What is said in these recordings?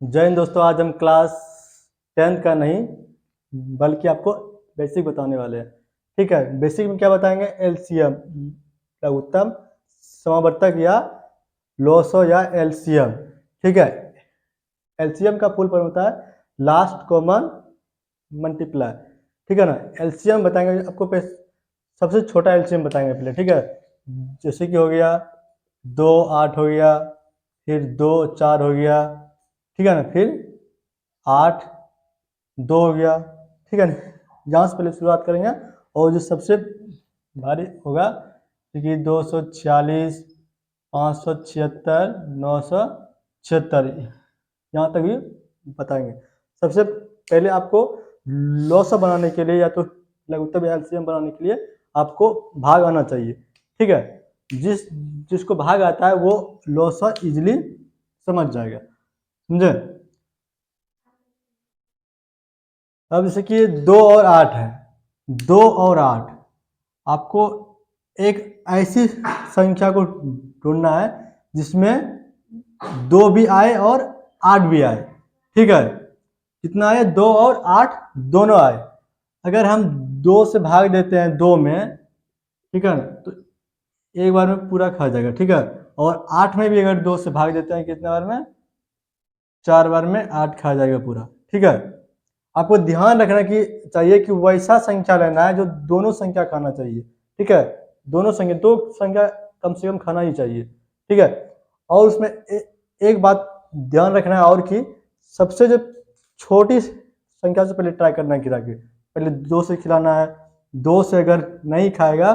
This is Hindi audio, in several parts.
जय हिंद दोस्तों। आज हम क्लास 10th का नहीं बल्कि आपको बेसिक बताने वाले हैं। ठीक है, बेसिक में क्या बताएंगे? एलसीएम, लघुत्तम समावर्तक या लोसो या एलसीएम। ठीक है, एलसीएम का फुल फॉर्म होता है लास्ट कॉमन मल्टीप्लाई। ठीक है ना। एलसीएम बताएंगे आपको सबसे छोटा एलसीएम बताएंगे पहले। ठीक है, जैसे कि हो गया 2 8 हो गया, फिर 2 4 हो गया। ठीक है ना, फिर 8 2 हो गया। ठीक है ना, यहाँ से पहले शुरुआत करेंगे। और जो सबसे भारी होगा कि 246 576 976, यहाँ तक भी बताएंगे। सबसे पहले आपको लॉसअ बनाने के लिए या तो लघुत्तम या एलसीएम बनाने के लिए आपको भाग आना चाहिए। ठीक है, जिसको भाग आता है वो लॉसअ इजिली समझ जाएगा। समझे? अब जैसे कि 2 और 8 है, 2 और 8 आपको एक ऐसी संख्या को ढूंढना है जिसमें 2 भी आए और 8 भी आए। ठीक है, कितना आए? 2 और 8 दोनों आए। अगर हम 2 से भाग देते हैं 2 में, ठीक है, तो एक बार में पूरा खा जाएगा। ठीक है, और 8 में भी अगर 2 से भाग देते हैं कितने बार में? 4 बार में 8 खा जाएगा पूरा। ठीक है, आपको ध्यान रखना कि चाहिए कि वैसा संख्या लेना है जो दोनों संख्या खाना चाहिए। ठीक है, दोनों संख्या, दो संख्या कम से कम खाना ही चाहिए। ठीक है, और उसमें एक बात ध्यान रखना है और कि सबसे जो छोटी संख्या से पहले ट्राई करना है खिला के। पहले 2 से खिलाना है, 2 से अगर नहीं खाएगा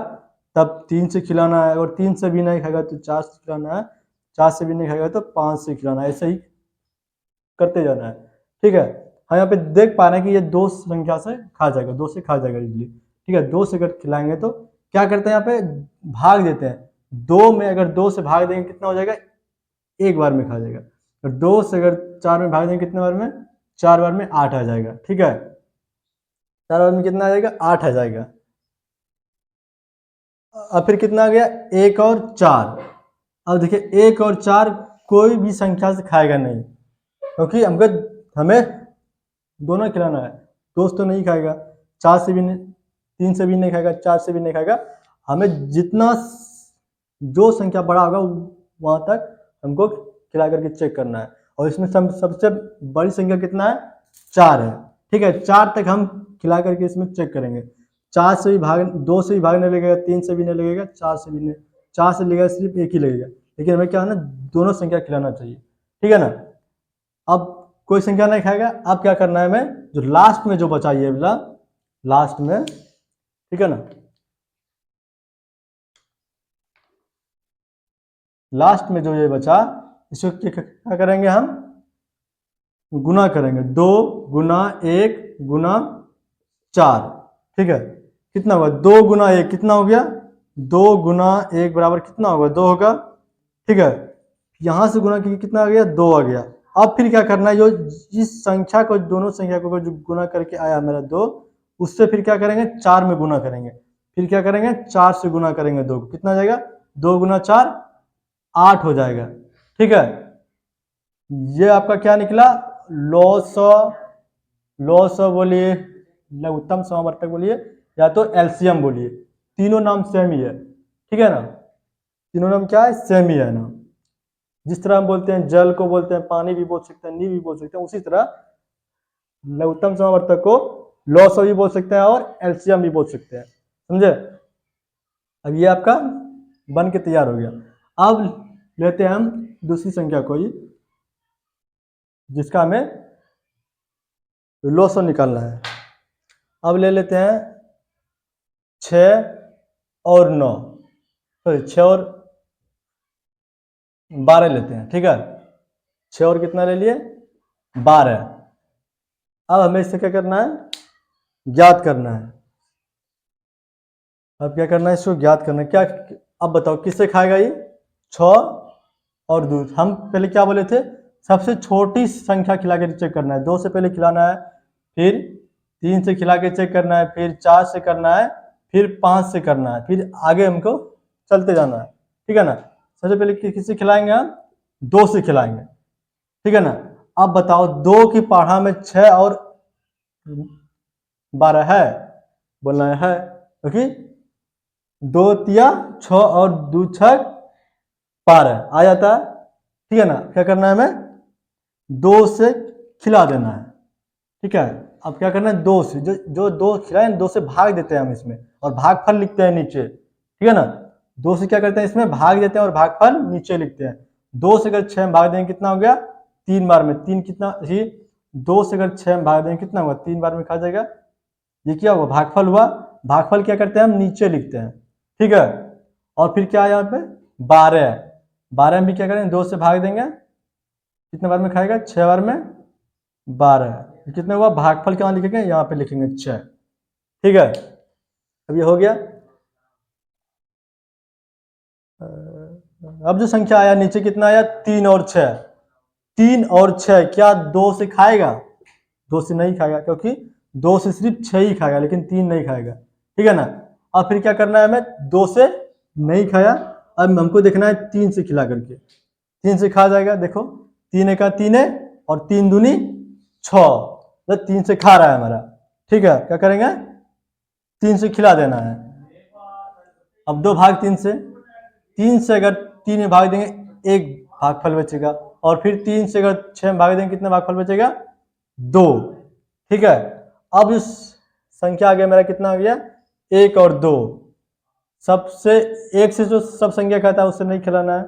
तब 3 से खिलाना है, और 3 से भी नहीं खाएगा तो 4 से खिलाना है, 4 से भी नहीं खाएगा तो 5 से खिलाना है। ऐसे ही करते जाना है। ठीक है, हम यहाँ पे देख पा रहे हैं कि ये 2 संख्या से खा जाएगा, 2 से खा जाएगा इजली। ठीक है, 2 से अगर खिलाएंगे तो क्या करते हैं, यहाँ पे भाग देते हैं। 2 में अगर 2 से भाग देंगे कितना हो जाएगा? एक बार में खा जाएगा। और 2 से अगर 4 में भाग देंगे कितने बार में? 4 बार में 8 आ जाएगा। ठीक है, 4 बार में कितना आ जाएगा? 8 आ जाएगा। अब फिर कितना आ गया? 1 और 4। अब देखिए 1 और 4 कोई भी संख्या से खाएगा नहीं, क्योंकि हमको हमें दोनों खिलाना है। 2 से तो नहीं खाएगा, 4 से भी नहीं, 3 से भी नहीं खाएगा, 4 से भी नहीं खाएगा। हमें जितना जो संख्या बड़ा होगा वहां तक हमको खिला करके चेक करना है। और इसमें सबसे बड़ी संख्या कितना है? 4 है। ठीक है, 4 तक हम खिला करके इसमें चेक करेंगे। 4 से भी भाग, 2 से भी भागने लगेगा, 3 से भी नहीं लगेगा, 4 से भी नहीं, 4 से लगेगा सिर्फ एक ही लगेगा। लेकिन हमें क्या है ना, दोनों संख्या खिलाना चाहिए। ठीक है ना। अब कोई संख्या नहीं खाएगा, अब क्या करना है हमें? जो लास्ट में जो बचा ये वाला, लास्ट में, ठीक है ना, लास्ट में जो ये बचा इसको क्या करेंगे? हम गुना करेंगे। 2 गुना 1 गुना 4। ठीक है, कितना होगा? 2 गुना 1 कितना हो गया? 2 गुना 1 बराबर कितना होगा? 2 होगा। ठीक है, यहां से गुना कितना आ गया? 2 आ गया। अब फिर क्या करना है? जो इस संख्या को, दोनों संख्या को जो गुना करके आया मेरा 2, उससे फिर क्या करेंगे? 4 में गुना करेंगे। फिर क्या करेंगे? 4 से गुना करेंगे 2 को। कितना आ जाएगा? 2 गुना 4 8 हो जाएगा। ठीक है, ये आपका क्या निकला? लॉस, लॉस बोलिए, लघुत्तम समावर्तक बोलिए, या तो एलसीएम बोलिए, तीनों नाम सेम ही है। ठीक है ना, तीनों नाम क्या है? सेम ही है ना। जिस तरह हम बोलते हैं जल को बोलते हैं पानी भी बोल सकते हैं, नी भी बोल सकते हैं, उसी तरह लघुत्तम समावर्तक को लॉस भी बोल सकते हैं और एलसीएम भी बोल सकते हैं। समझे? अब ये आपका बन के तैयार हो गया। अब लेते हैं हम दूसरी संख्या को ही, जिसका हमें लॉस निकालना है। अब ले लेते हैं 6 और 9, सॉरी 6 और 12 लेते हैं। ठीक है, 6 और कितना ले लिए? 12। अब हमें इससे क्या करना है? ज्ञात करना है। अब क्या करना है? इसको ज्ञात करना है। क्या? अब बताओ किससे खाएगा ये? 6 और दूध। हम पहले क्या बोले थे? सबसे छोटी संख्या खिला के चेक करना है। 2 से पहले खिलाना है, फिर 3 से खिला के चेक करना है, फिर 4 से करना है, फिर 5 से करना है, फिर आगे हमको चलते जाना है। ठीक है ना। सबसे पहले किससे खिलाएंगे? हम 2 से खिलाएंगे। ठीक है ना। अब बताओ 2 की पढ़ा में 6 और 12 है, बोलना है, क्योंकि 2 तिया 6 और 2 छक 12 आ जाता है। ठीक है ना, क्या करना है हमें, 2 से खिला देना है। ठीक है, अब क्या करना है, 2 से जो 2 खिलाए 2 से भाग देते हैं हम इसमें, और भागफल लिखते हैं नीचे। ठीक है ना, 2 से क्या करते हैं, इसमें भाग देते हैं और भागफल नीचे लिखते हैं। 2 से अगर 6 में भाग देंगे कितना हो गया, 3 बार में 3 कितना ही, 2 से अगर 6 में भाग देंगे कितना होगा, 3 बार में खा जाएगा। ये क्या हुआ, भागफल हुआ। भागफल क्या करते हैं हम, नीचे लिखते हैं। ठीक है, और फिर क्या है यहाँ पे 12, 12 में भी क्या करें, 2 से भाग देंगे, कितने बार में खाएगा, 6 बार में 12, कितने हुआ, भागफल क्या लिखेंगे, यहाँ पे लिखेंगे 6। ठीक है, अब ये हो गया। अब जो संख्या आया नीचे कितना आया, 3 और 6, 3 और 6 क्या 2 से खाएगा, 2 से नहीं खाएगा, क्योंकि 2 से सिर्फ 6 ही खाएगा, लेकिन 3 नहीं खाएगा। ठीक है ना, अब फिर क्या करना है हमें, 2 से नहीं खाया, अब हमको देखना है 3 से खिला करके, 3 से खा जाएगा। देखो 3 का 3 है और 3 दूनी 6, तो 3 से खा रहा है हमारा। ठीक है, क्या करेंगे, 3 से खिला देना है। अब 2 भाग 3 से, 3 से अगर 3 में भाग देंगे 1 भागफल बचेगा, और फिर 3 से अगर 6 में भाग देंगे कितना भागफल बचेगा, 2। ठीक है, अब इस संख्या आ गया मेरा, कितना आ गया, 1 और 2। सबसे 1 से जो सब संख्या खाता है उससे नहीं खिलाना है,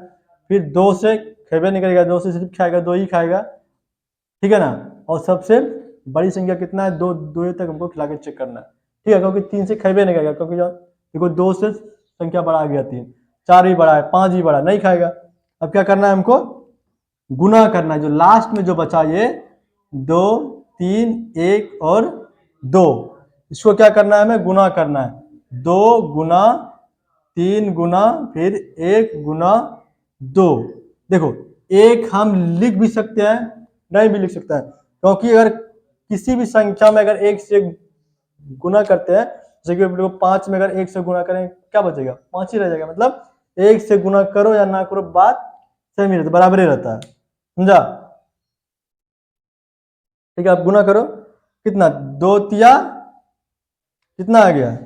फिर 2 से खेबे नहीं करेगा, 2 से सिर्फ खाएगा, 2 ही खाएगा। ठीक है ना, और सबसे बड़ी संख्या कितना है, 2 तक हमको खिला के चेक करना है। ठीक है, क्योंकि 3 से खेबे नहीं करेगा, क्योंकि देखो 2 से संख्या बढ़ा गया, 3, 4 भी बढ़ा है, 5 भी बढ़ा, नहीं खाएगा। अब क्या करना है हमको, गुना करना है, जो लास्ट में जो बचा ये 2, 3, 1 और 2, इसको क्या करना है, हमें गुना करना है। 2 गुना 3 गुना फिर 1 गुना 2। देखो 1 हम लिख भी सकते हैं, नहीं भी लिख सकते हैं, क्योंकि अगर किसी भी संख्या में अगर 1 से गुना करते हैं, जैसे कि 5 में अगर 1 से गुना करें क्या बचेगा, 5 ही रह जाएगा। मतलब 1 से गुना करो या ना करो बात सेम ही रहता, बराबर ही रहता है, समझा। ठीक है, आप गुना करो, कितना 2 तिया कितना आ गया,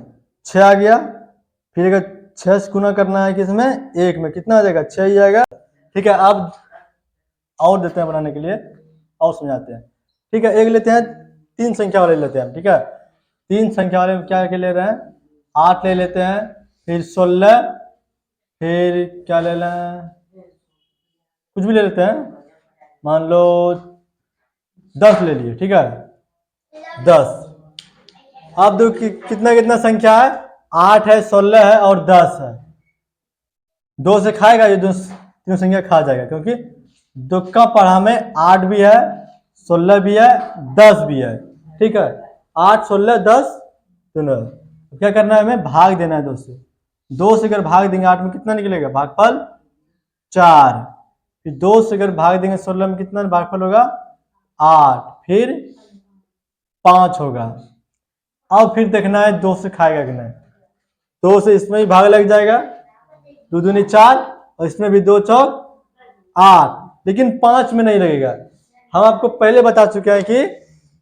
6 आ गया। फिर अगर 6 से गुना करना है किसमें, 1 में, कितना आ जाएगा, 6 ही आएगा। ठीक है, अब और देते हैं बनाने के लिए, और समझाते हैं। ठीक है, एक लेते हैं, 3 संख्या वाले लेते हैं। ठीक है, 3 संख्या वाले क्या के ले रहे हैं, 8 ले लेते हैं, फिर 16, फिर क्या ले लें, कुछ भी ले लेते हैं, मान लो 10 ले लिए। ठीक है, 10। अब दो कितना कितना संख्या है, 8 है, 16 है और 10 है। 2 से खाएगा, ये तीनों संख्या खा जाएगा, क्योंकि 2 का पढ़ा में 8 भी है, 16 भी है, 10 भी है। ठीक है, 8, 16, 10 दोनों। क्या करना है, हमें भाग देना है 2 से। 2 से अगर भाग देंगे 8 में कितना निकलेगा, भागफल 4। फिर 2 से अगर भाग देंगे 16 में कितना भागफल होगा, 8, फिर 5 होगा। अब फिर देखना है 2 से खाएगा कि नहीं, 2 से इसमें भी भाग लग जाएगा, 2 दूनी 4, और इसमें भी 2 चौक 8, लेकिन 5 में नहीं लगेगा। हम आपको पहले बता चुके हैं कि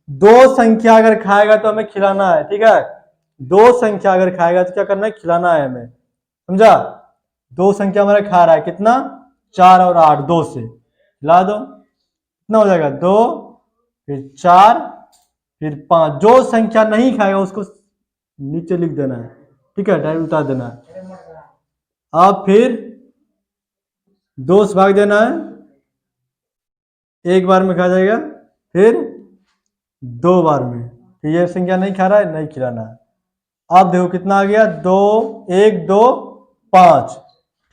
2 संख्या अगर खाएगा तो हमें खिलाना है। ठीक है, 2 संख्या अगर खाएगा तो क्या करना है, खिलाना है हमें, समझा। 2 संख्या हमारा खा रहा है, कितना, 4 और 8, 2 से खिला दो, कितना हो जाएगा, 2, फिर 4, फिर 5। जो संख्या नहीं खाएगा उसको नीचे लिख देना है। ठीक है, डायरेक्ट उतार देना है। अब फिर 2 से भाग देना है, एक बार में खा जाएगा, फिर 2 बार में, फिर ये संख्या नहीं खा रहा है, नहीं खिलाना है। अब देखो कितना आ गया, 2, 1, 2, 5।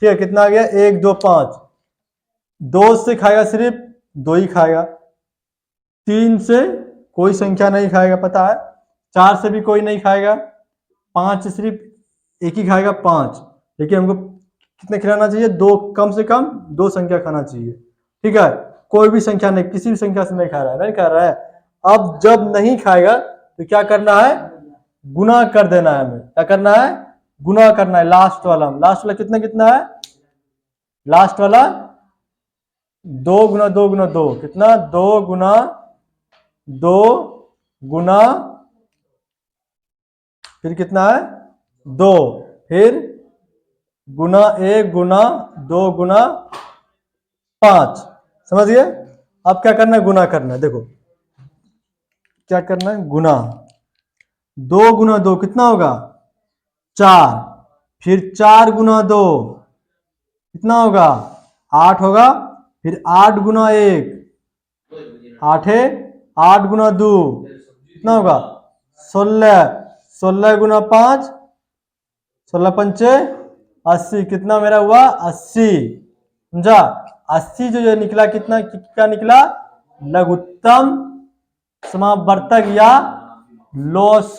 ठीक है, कितना आ गया, 1, 2, 5। 2 से खाएगा सिर्फ 2 ही खाएगा, 3 से कोई संख्या नहीं खाएगा, पता है, 4 से भी कोई नहीं खाएगा, 5 से सिर्फ एक ही खाएगा, 5। लेकिन हमको कितना खिलाना चाहिए, 2, कम से कम 2 संख्या खाना चाहिए। ठीक है, कोई भी संख्या नहीं, किसी भी संख्या से नहीं खा रहा है, नहीं खा रहा है। अब जब नहीं खाएगा तो क्या करना है, गुना कर देना है हमें। क्या करना है, गुना करना है। लास्ट वाला कितना कितना है, लास्ट वाला 2 कितना, 2 गुना 2 फिर कितना है 2, फिर गुना 1 गुना 2 गुना 5। समझ गए। अब क्या करना है, गुना करना है। देखो क्या करना है, गुना 2 गुना 2 कितना होगा 4, फिर 4 गुना 2 कितना होगा 8 होगा, फिर 8 गुना 1 8 है, 8 गुना 2 कितना होगा 16, 16 गुना 5 16 पंचे 80, कितना मेरा हुआ 80। समझा। 80 जो निकला कितना, क्या निकला, लघुत्तम समावर्तक या लॉस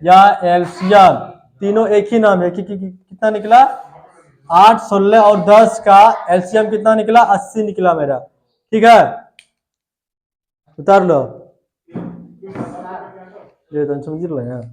या एलसीएम, तीनों एक ही नाम है। कितना निकला 8 16 और 10 का एलसीएम कितना निकला 80 निकला मेरा। ठीक है, उतार लो ये तो समझ लो यार।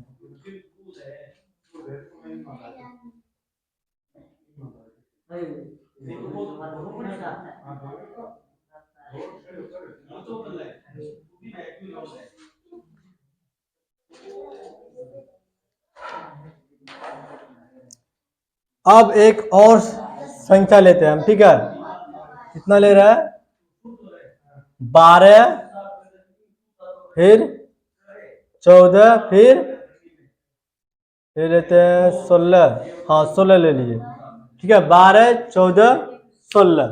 अब एक और संख्या लेते हैं हम। ठीक है, कितना ले रहा है 12, फिर 14, फिर लेते हैं 16। हाँ 16 ले लिए। ठीक है, 12 14 16।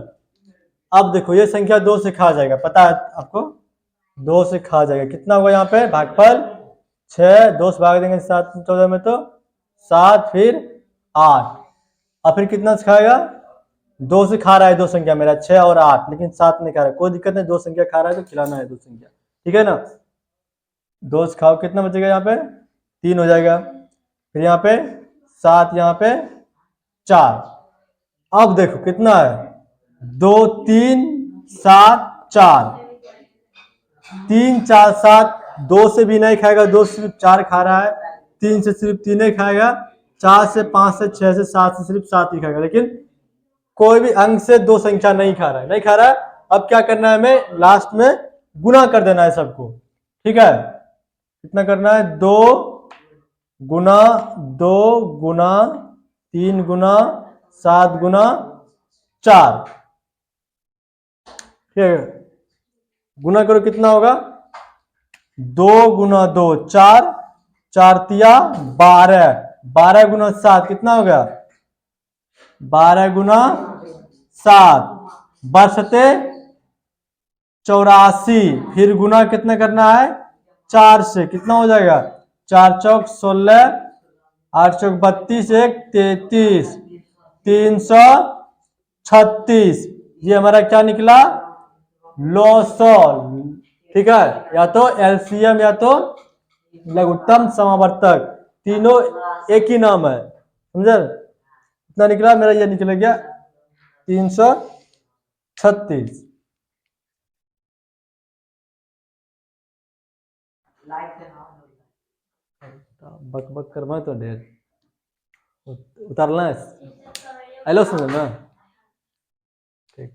अब देखो ये संख्या 2 से खा जाएगा, पता है आपको 2 से खा जाएगा। कितना होगा यहाँ पे भागफल 6, 2 से भाग देंगे 7 14 में तो 7, फिर 8, और फिर कितना से खाएगा 2 से खा रहा है 2 संख्या मेरा 6 और 8, लेकिन 7 नहीं खा रहा है। कोई दिक्कत नहीं, 2 संख्या खा रहा है तो खिलाना है 2 संख्या। ठीक है ना, 2 से खाओ, कितना बचेगा यहाँ पे 3 हो जाएगा, फिर यहाँ पे 7, यहाँ पे 4। अब देखो कितना है 2 3 7 4, 3 4 7, 2 से भी नहीं खाएगा, 2 से सिर्फ 4 खा रहा है, 3 से सिर्फ 3 ही खाएगा, 4 से 5 से 6 से 7 से सिर्फ 7 ही खाएगा, लेकिन कोई भी अंक से 2 संख्या नहीं खा रहा है, नहीं खा रहा है। अब क्या करना है, हमें लास्ट में गुना कर देना है सबको। ठीक है, कितना करना है 2 गुना 2 गुना 3 गुना 7 गुना 4। ठीक है, गुना करो कितना होगा 2 गुना 2 4, 4 तिया 12, 12 गुना 7 कितना होगा 12 गुना 7 बरसते 84, फिर गुना कितना करना है 4 से, कितना हो जाएगा 4 चौक 16, 8 चौक 32, 1 33, 336। ये हमारा क्या निकला लॉसल। ठीक है, या तो एलसीएम या तो लघुत्तम समावर्तक, तीनों एक ही नाम है। समझे, कितना निकला मेरा, ये निकल गया 336। बक बक कर मैं तो ढेर उतारना है। हेलो सुनो ना, ठीक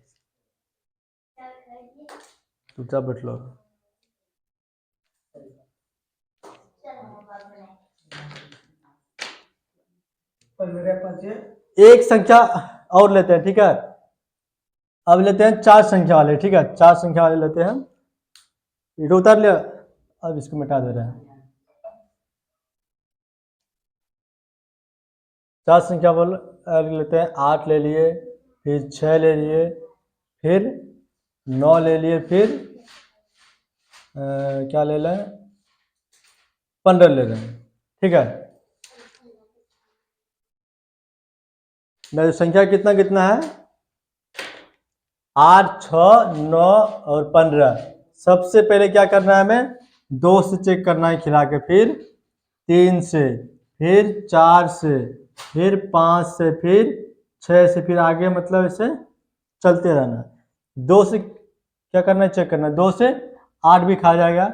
चुपचाप बैठ लो। एक संख्या और लेते हैं। ठीक है, अब लेते हैं 4 संख्या वाले। ठीक है, 4 संख्या वाले लेते हैं। ये उतार लिया, अब इसको मिटा दे रहे हैं। 4 संख्या बोल लेते हैं, 8 ले लिए, फिर 6 ले लिए, फिर 9 ले लिए, फिर क्या ले लें 15 ले लें। ठीक है, मेरी संख्या कितना कितना है 8 6 9 और 15। सबसे पहले क्या करना है हमें 2 से चेक करना है खिला के, फिर 3 से, फिर 4 से, फिर 5 से, फिर 6 से, फिर आगे मतलब ऐसे चलते रहना। 2 से क्या करना है चेक करना है, 2 से 8 भी खा जाएगा,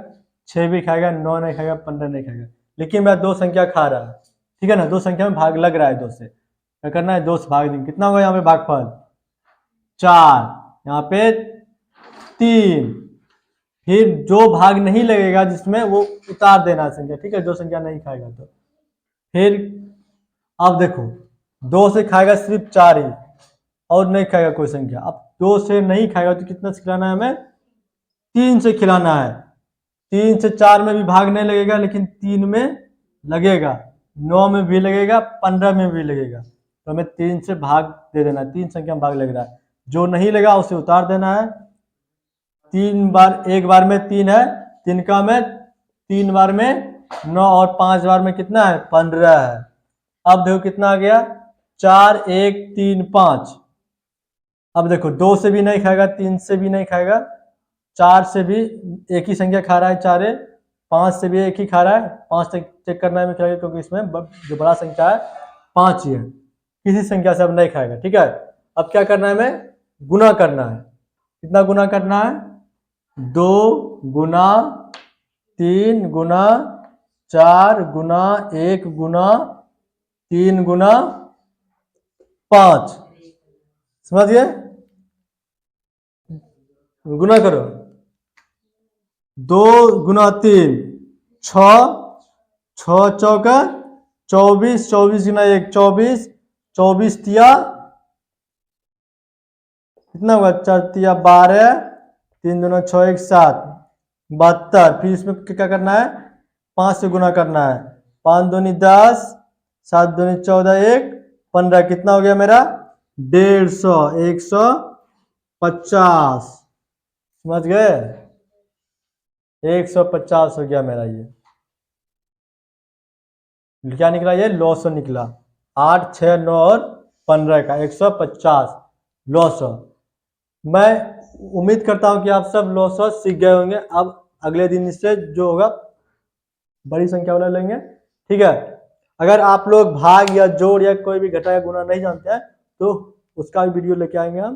6 भी खाएगा, 9 नहीं खाएगा, 15 नहीं खाएगा, लेकिन मैं 2 संख्या खा रहा है। ठीक है ना, 2 संख्या में भाग लग रहा है 2 से, क्या करना है 2 से भाग देंगे, कितना होगा यहाँ पे भागफल 4, यहाँ पे 3, फिर जो भाग नहीं लगेगा जिसमें वो उतार देना है संख्या, ठीक है, जो संख्या नहीं खाएगा तो। फिर अब देखो 2 से खाएगा सिर्फ 4 ही, और नहीं खाएगा कोई संख्या। अब 2 से नहीं खाएगा तो कितना से खिलाना है हमें? 3 से खिलाना है। 3 से 4 में भी भाग नहीं लगेगा, लेकिन 3 में लगेगा, 9 में भी लगेगा, 15 में भी लगेगा। तो हमें 3 से भाग दे देना है, 3 संख्या में भाग लग रहा है, जो नहीं लगा उसे उतार देना है। 3 बार, एक बार में 3 है, 3 का में 3 बार में 9, और 5 बार में कितना है? 15 है। अब देखो कितना आ गया? 4, 1, 3, 5। अब देखो 2 से भी नहीं खाएगा, 3 से भी नहीं खाएगा, 4 से भी एक ही संख्या खा रहा है, 4 है, 5 से भी एक ही खा रहा है, 5 से चेक करना है खिलाएगा, क्योंकि इसमें जो बड़ा संख्या है 5 ही है, किसी संख्या से अब नहीं खाएगा, ठीक है। अब क्या करना है? हमें गुना करना है। कितना गुना करना है? 2 गुना 3 गुना 4 गुना 1 गुना 3 गुना 5, समझिए, गुना करो। 2 गुना 3 6, 6 चौका 24, 24 गुना 1 24, 24 तिया कितना होगा? 4 तिया 12, 3 दूना 6, 1 7, 72। फिर इसमें क्या करना है? 5 से गुना करना है। 5 दूनी 10, 7 दूनी 14, 1 15। कितना हो गया मेरा? 150, 150, समझ गए? 150 हो गया मेरा। ये क्या निकला? ये लॉस निकला। 8, 6, 9 और 15 का 150 लॉस। मैं उम्मीद करता हूं कि आप सब लॉस सीख गए होंगे। अब अगले दिन इससे जो होगा बड़ी संख्या वाला लेंगे, ठीक है। अगर आप लोग भाग या जोड़ या कोई भी घटा या गुना नहीं जानते हैं तो उसका भी वीडियो लेके आएंगे हम,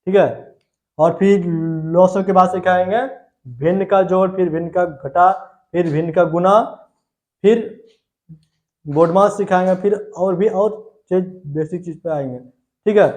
ठीक है। और फिर लॉसों के बाद सिखाएंगे भिन्न का जोड़, फिर भिन्न का घटा, फिर भिन्न का गुना, फिर बोर्ड मास सिखाएंगे, फिर और भी और बेसिक चीज पे आएंगे, ठीक है।